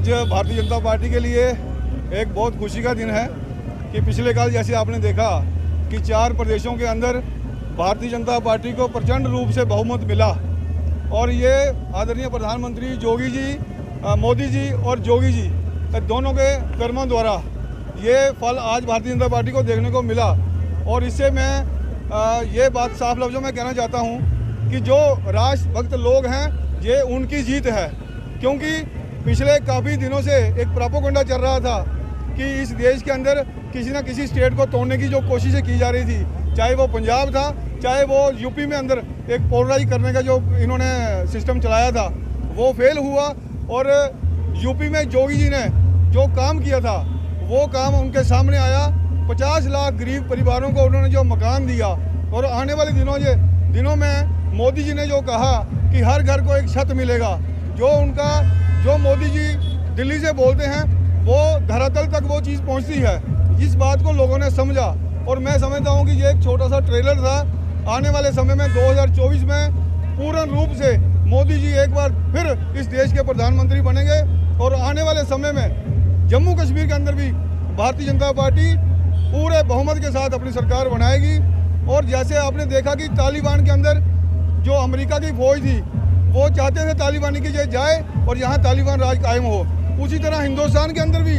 आज भारतीय जनता पार्टी के लिए एक बहुत खुशी का दिन है कि पिछले कल जैसे आपने देखा कि 4 प्रदेशों के अंदर भारतीय जनता पार्टी को प्रचंड रूप से बहुमत मिला और ये आदरणीय प्रधानमंत्री योगी जी, मोदी जी और जोगी जी दोनों के कर्मों द्वारा ये फल आज भारतीय जनता पार्टी को देखने को मिला। और इससे मैं ये बात साफ लफ्ज़ों में कहना चाहता हूँ कि जो राष्ट्रभक्त लोग हैं ये उनकी जीत है, क्योंकि पिछले काफ़ी दिनों से एक प्रोपेगेंडा चल रहा था कि इस देश के अंदर किसी न किसी स्टेट को तोड़ने की जो कोशिशें की जा रही थी, चाहे वो पंजाब था, चाहे वो यूपी में अंदर एक पोलराइज करने का जो इन्होंने सिस्टम चलाया था वो फेल हुआ। और यूपी में जोगी जी ने जो काम किया था वो काम उनके सामने आया। 50 लाख गरीब परिवारों को उन्होंने जो मकान दिया और आने वाले दिनों में मोदी जी ने जो कहा कि हर घर को एक छत मिलेगा, जो मोदी जी दिल्ली से बोलते हैं वो धरातल तक वो चीज़ पहुंचती है। इस बात को लोगों ने समझा और मैं समझता हूं कि ये एक छोटा सा ट्रेलर था। आने वाले समय में 2024 में पूर्ण रूप से मोदी जी एक बार फिर इस देश के प्रधानमंत्री बनेंगे और आने वाले समय में जम्मू कश्मीर के अंदर भी भारतीय जनता पार्टी पूरे बहुमत के साथ अपनी सरकार बनाएगी। और जैसे आपने देखा कि तालिबान के अंदर जो अमेरिका की फौज थी वो चाहते थे तालिबानी की जाए और यहाँ तालिबान राज कायम हो, उसी तरह हिंदुस्तान के अंदर भी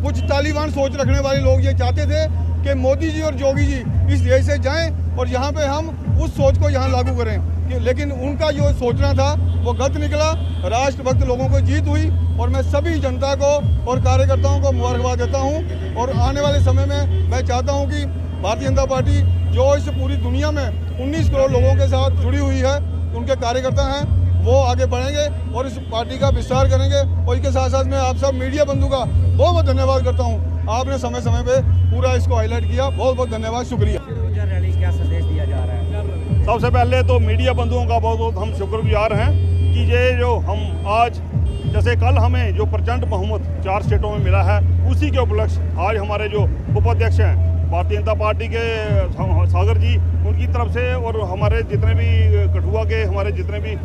कुछ तालिबान सोच रखने वाले लोग ये चाहते थे कि मोदी जी और जोगी जी इस देश से जाएं और यहाँ पे हम उस सोच को यहाँ लागू करें। लेकिन उनका जो सोचना था वो गलत निकला, राष्ट्रभक्त लोगों को जीत हुई और मैं सभी जनता को और कार्यकर्ताओं को मुबारकबाद देता हूँ। और आने वाले समय में मैं चाहता हूँ कि भारतीय जनता पार्टी जो इस पूरी दुनिया में 19 करोड़ लोगों के साथ जुड़ी हुई है, उनके कार्यकर्ता हैं, वो आगे बढ़ेंगे और इस पार्टी का विस्तार करेंगे। और इसके साथ साथ मैं आप सब मीडिया बंधु का बहुत बहुत धन्यवाद करता हूँ, आपने समय समय पे पूरा इसको हाईलाइट किया, बहुत बहुत धन्यवाद, शुक्रिया। रैली क्या संदेश दिया जा रहा है? सबसे पहले तो मीडिया बंधुओं का बहुत बहुत हम शुक्रगुजार हैं कि ये जो हम आज जैसे कल हमें जो प्रचंड बहुमत 4 स्टेटों में मिला है, उसी के उपलक्ष्य आज हमारे जो उपाध्यक्ष हैं भारतीय जनता पार्टी के सागर जी, उनकी तरफ से और हमारे जितने भी कठुआ के हमारे जितने भी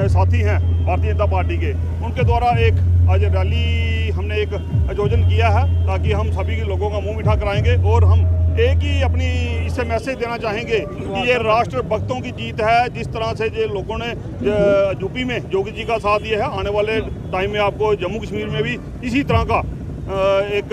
साथी हैं भारतीय जनता पार्टी के, उनके द्वारा एक आज रैली हमने एक आयोजन किया है ताकि हम सभी लोगों का मुंह मीठा कराएंगे। और हम एक ही अपनी इससे मैसेज देना चाहेंगे कि ये राष्ट्र भक्तों की जीत है। जिस तरह से ये लोगों ने यूपी में योगी जी का साथ दिया है, आने वाले टाइम में आपको जम्मू कश्मीर में भी इसी तरह का एक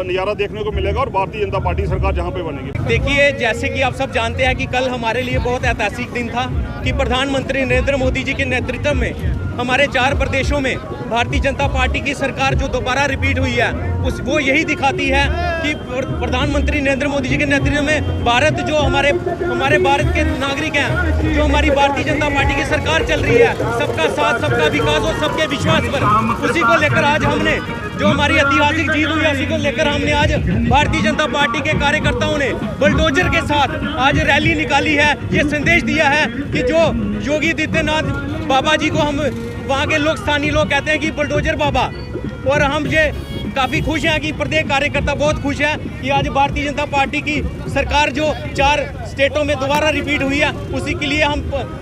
नज़ारा देखने को मिलेगा और भारतीय जनता पार्टी सरकार जहां पे बनेगी। देखिए, जैसे कि आप सब जानते हैं कि कल हमारे लिए बहुत ऐतिहासिक दिन था कि प्रधानमंत्री नरेंद्र मोदी जी के नेतृत्व में हमारे 4 प्रदेशों में भारतीय जनता पार्टी की सरकार जो दोबारा रिपीट हुई है वो यही दिखाती है कि प्रधानमंत्री नरेंद्र मोदी जी के नेतृत्व में भारत जो हमारे भारत के नागरिक हैं, जो हमारी भारतीय जनता पार्टी की सरकार चल रही है, सबका साथ, सबका विकास और सबके विश्वास पर, उसी को लेकर आज हमने जो हमारी ऐतिहासिक जीत हुई है उसी को लेकर हमने आज भारतीय जनता पार्टी के कार्यकर्ताओं ने बुलडोजर के साथ आज रैली निकाली है। ये संदेश दिया है कि जो योगी आदित्यनाथ बाबा जी को हम वहाँ के लोग, स्थानीय लोग कहते हैं कि बुलडोजर बाबा, और हम ये काफ़ी खुश हैं कि प्रत्येक कार्यकर्ता बहुत खुश है कि आज भारतीय जनता पार्टी की सरकार जो 4 स्टेटों में दोबारा रिपीट हुई है, उसी के लिए हम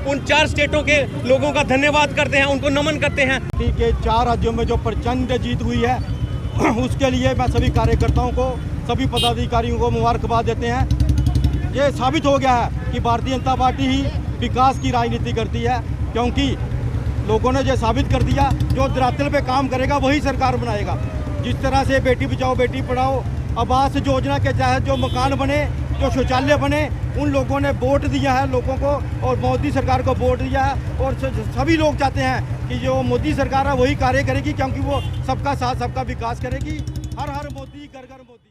उन 4 स्टेटों के लोगों का धन्यवाद करते हैं, उनको नमन करते हैं। के 4 राज्यों में जो प्रचंड जीत हुई है उसके लिए मैं सभी कार्यकर्ताओं को, सभी पदाधिकारियों को मुबारकबाद देते हैं। ये साबित हो गया है कि भारतीय जनता पार्टी ही विकास की राजनीति करती है, क्योंकि लोगों ने ये साबित कर दिया जो धरातल पे काम करेगा वही सरकार बनाएगा। जिस तरह से बेटी बचाओ बेटी पढ़ाओ आवास योजना के तहत जो मकान बने, जो शौचालय बने, उन लोगों ने वोट दिया है लोगों को और मोदी सरकार को वोट दिया है। और सभी लोग चाहते हैं कि जो मोदी सरकार है वही कार्य करेगी, क्योंकि वो सबका साथ, सबका विकास करेगी। हर हर मोदी, घर घर मोदी।